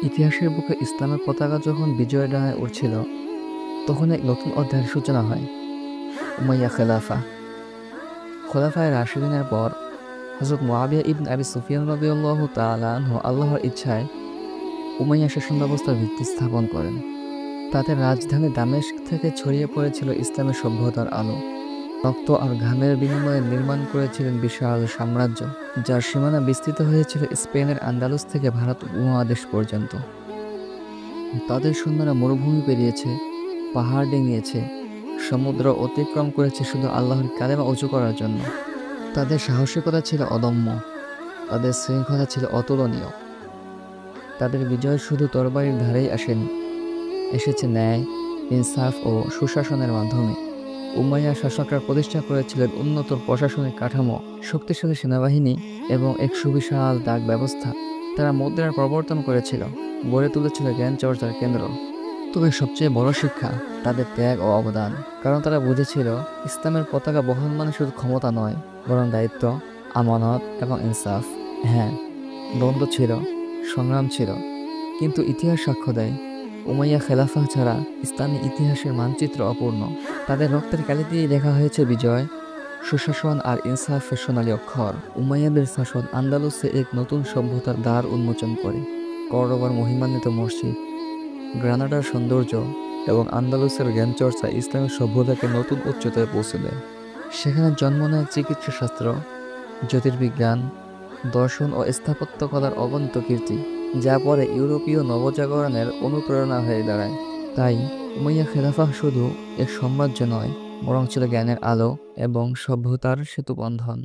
ইতিহাসের বুকে ইসলামের পতাকা যখন বিজয়ের ডানায় উড়ছিল, তখন এক নতুন অধ্যায়ের সূচনা হয়। উমাইয়া খেলাফা। খোলাফায়ে রাশিদিনের পর হযরত মুআবিয়া ইবনে আবি সুফিয়ান রাদিয়াল্লাহু তাআলা আনহু আল্লাহর ইচ্ছায় উমাইয়া শাসন ব্যবস্থার ভিত্তি স্থাপন করেন। তাদের রাজধানী দামেস্ক থেকে ছড়িয়ে পড়েছিল ইসলামের সভ্যতার আলো। রক্ত আর ঘামের বিনিময়ে নির্মাণ করেছিলেন বিশাল সাম্রাজ্য, যার সীমানা বিস্তৃত হয়েছিল স্পেনের আন্দালুস থেকে ভারত উপমহাদেশ পর্যন্ত। তাদের সৈন্যরা মরুভূমি পেরিয়েছে, পাহাড় ডিঙিয়েছে, সমুদ্র অতিক্রম করেছে শুধু আল্লাহর কালেমা উঁচু করার জন্য। তাদের সাহসিকতা ছিল অদম্য, তাদের শৃঙ্খলা ছিল অতুলনীয়। তাদের বিজয় শুধু তরবারির ধারেই আসেনি, এসেছে ন্যায়, ইনসাফ ও সুশাসনের মাধ্যমে। উমাইয়া শাসকরা প্রতিষ্ঠা করেছিলেন উন্নত প্রশাসনিক কাঠামো, শক্তিশালী সেনাবাহিনী এবং এক সুবিশাল ডাক ব্যবস্থা। তারা মুদ্রার প্রবর্তন করেছিল, গড়ে তুলেছিল জ্ঞান চর্চার কেন্দ্র। তবে সবচেয়ে বড় শিক্ষা তাদের ত্যাগ ও অবদান, কারণ তারা বুঝেছিল ইসলামের পতাকা বহন মানে শুধু ক্ষমতা নয়, বরং দায়িত্ব, আমানত এবং ইনসাফ। হ্যাঁ, দ্বন্দ্ব ছিল, সংগ্রাম ছিল, কিন্তু ইতিহাস সাক্ষ্য দেয় উমাইয়া খেলাফা ছাড়া ইসলামী ইতিহাসের মানচিত্র অপূর্ণ। তাদের রক্তের কালি দিয়ে লেখা হয়েছে বিজয়, সুশাসন আর ইনসাফের সোনালী অক্ষর। উমাইয়াদের শাসন আন্দালুসে এক নতুন সভ্যতার দ্বার উন্মোচন করে। কর্ডোবার মহিমান্বিত মসজিদ, গ্রানাডার সৌন্দর্য এবং আন্দালুসের জ্ঞানচর্চা ইসলামের সভ্যতাকে নতুন উচ্চতায় পৌঁছে দেয়। সেখানে জন্ম নেয় চিকিৎসাশাস্ত্র, জ্যোতির্বিজ্ঞান, দর্শন ও স্থাপত্যকলার অগণিত কীর্তি, যা পরে ইউরোপীয় নবজাগরণের অনুপ্রেরণা হয়ে দাঁড়ায়। তাই উমাইয়া খেলাফা শুধু এক সাম্রাজ্য নয়, বরং ছিল জ্ঞানের আলো এবং সভ্যতার সেতুবন্ধন।